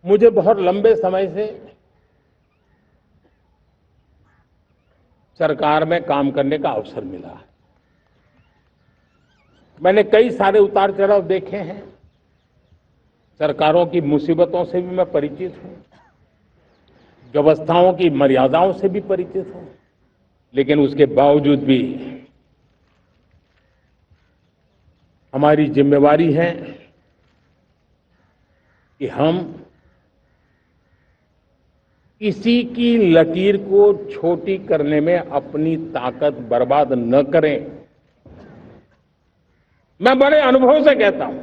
मुझे बहुत लंबे समय से सरकार में काम करने का अवसर मिला है। मैंने कई सारे उतार चढ़ाव देखे हैं। सरकारों की मुसीबतों से भी मैं परिचित हूं, व्यवस्थाओं की मर्यादाओं से भी परिचित हूं, लेकिन उसके बावजूद भी हमारी जिम्मेवारी है कि हम किसी की लकीर को छोटी करने में अपनी ताकत बर्बाद न करें। मैं बड़े अनुभव से कहता हूं,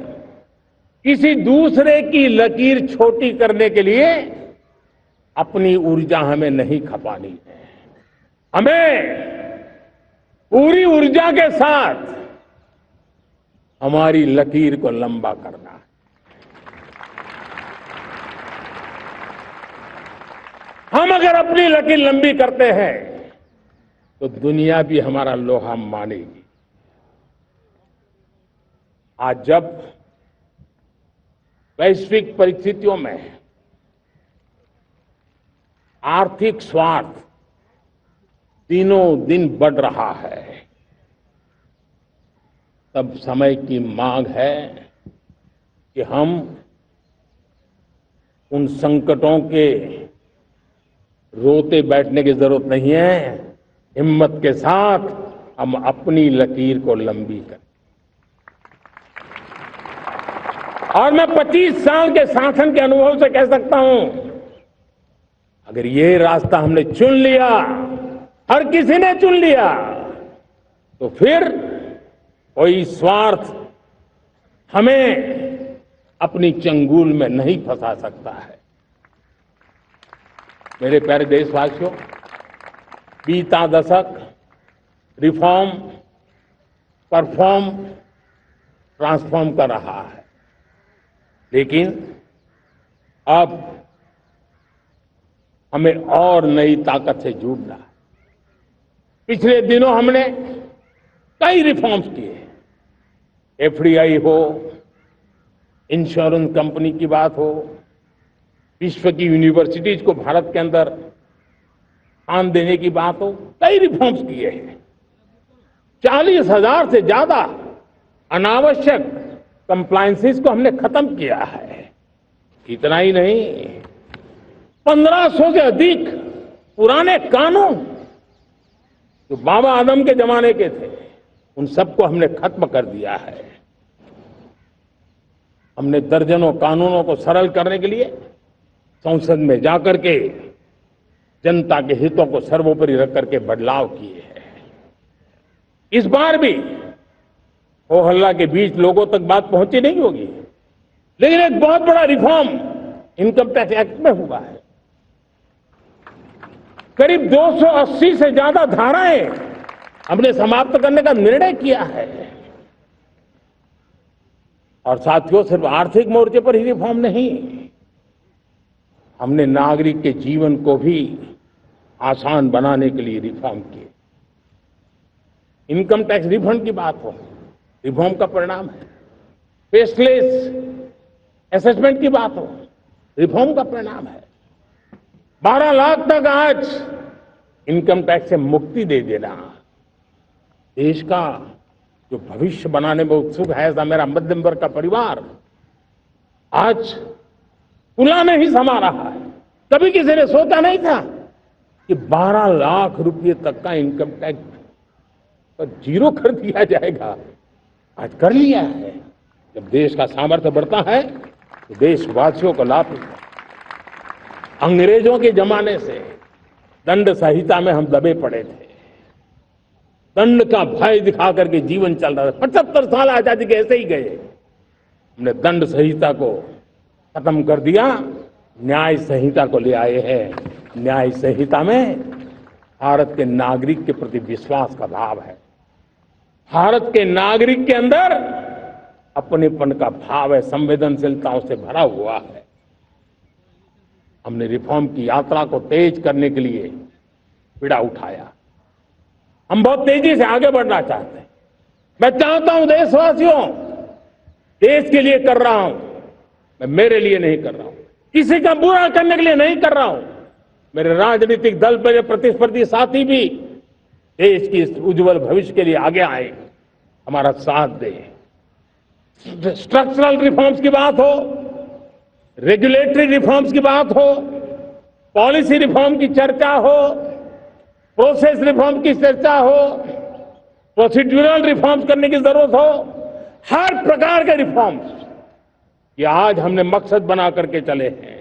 किसी दूसरे की लकीर छोटी करने के लिए अपनी ऊर्जा हमें नहीं खपानी है। हमें पूरी ऊर्जा के साथ हमारी लकीर को लंबा करना है। हम अगर अपनी लकीर लंबी करते हैं तो दुनिया भी हमारा लोहा मानेगी। आज जब वैश्विक परिस्थितियों में आर्थिक स्वार्थ दिनों दिन बढ़ रहा है, तब समय की मांग है कि हम उन संकटों के रोते बैठने की जरूरत नहीं है। हिम्मत के साथ हम अपनी लकीर को लंबी करें। और मैं 25 साल के शासन के अनुभव से कह सकता हूं, अगर ये रास्ता हमने चुन लिया, हर किसी ने चुन लिया, तो फिर कोई स्वार्थ हमें अपनी चंगुल में नहीं फंसा सकता है। मेरे प्यारे देशवासियों, बीता दशक रिफॉर्म, परफॉर्म, ट्रांसफॉर्म कर रहा है, लेकिन अब हमें और नई ताकत से जुड़ना है। पिछले दिनों हमने कई रिफॉर्म्स किए। एफडीआई हो, इंश्योरेंस कंपनी की बात हो, विश्व की यूनिवर्सिटीज को भारत के अंदर स्थान देने की बात हो, कई रिफॉर्म्स किए हैं। 40,000 से ज्यादा अनावश्यक कंप्लायंसेस को हमने खत्म किया है। इतना ही नहीं, 1500 से अधिक पुराने कानून जो बाबा आदम के जमाने के थे, उन सबको हमने खत्म कर दिया है। हमने दर्जनों कानूनों को सरल करने के लिए संसद में जाकर के जनता के हितों को सर्वोपरि रख करके बदलाव किए हैं। इस बार भी हो हल्ला के बीच लोगों तक बात पहुंची नहीं होगी, लेकिन एक बहुत बड़ा रिफॉर्म इनकम टैक्स एक्ट में हुआ है। करीब 280 से ज्यादा धाराएं हमने समाप्त करने का निर्णय किया है। और साथियों, सिर्फ आर्थिक मोर्चे पर ही रिफॉर्म नहीं, हमने नागरिक के जीवन को भी आसान बनाने के लिए रिफॉर्म किए। इनकम टैक्स रिफंड की बात हो, रिफॉर्म का परिणाम है। फेसलेस असेसमेंट की बात हो, रिफॉर्म का परिणाम है। 12 लाख तक आज इनकम टैक्स से मुक्ति दे देना, देश का जो भविष्य बनाने में उत्सुक है ऐसा मेरा मध्यम वर्ग का परिवार आज पुला नहीं समा रहा है। कभी किसी ने सोचा नहीं था कि 12 लाख रुपए तक का इनकम टैक्स पर जीरो कर दिया जाएगा। आज कर लिया है। जब देश का सामर्थ्य बढ़ता है तो देशवासियों को लाभ मिलता है। अंग्रेजों के जमाने से दंड संहिता में हम दबे पड़े थे। दंड का भय दिखा करके जीवन चल रहा था। 75 साल आजादी के ऐसे ही गए। हमने दंड संहिता को खत्म कर दिया, न्याय संहिता को ले आए हैं। न्याय संहिता में भारत के नागरिक के प्रति विश्वास का भाव है। भारत के नागरिक के अंदर अपनेपन का भाव है, संवेदनशीलताओं से भरा हुआ है। हमने रिफॉर्म की यात्रा को तेज करने के लिए बीड़ा उठाया। हम बहुत तेजी से आगे बढ़ना चाहते हैं। मैं चाहता हूं देशवासियों, देश के लिए कर रहा हूं, मैं मेरे लिए नहीं कर रहा हूं, किसी का बुरा करने के लिए नहीं कर रहा हूं। मेरे राजनीतिक दल मेरे प्रतिस्पर्धी साथी भी देश की इस उज्जवल भविष्य के लिए आगे आए, हमारा साथ दें। स्ट्रक्चरल रिफॉर्म्स की बात हो, रेगुलेटरी रिफॉर्म्स की बात हो, पॉलिसी रिफॉर्म की चर्चा हो, प्रोसेस रिफॉर्म की चर्चा हो, प्रोसीड्यूरल रिफॉर्म्स करने की जरूरत हो, हर प्रकार के रिफॉर्म्स ये आज हमने मकसद बना करके चले हैं।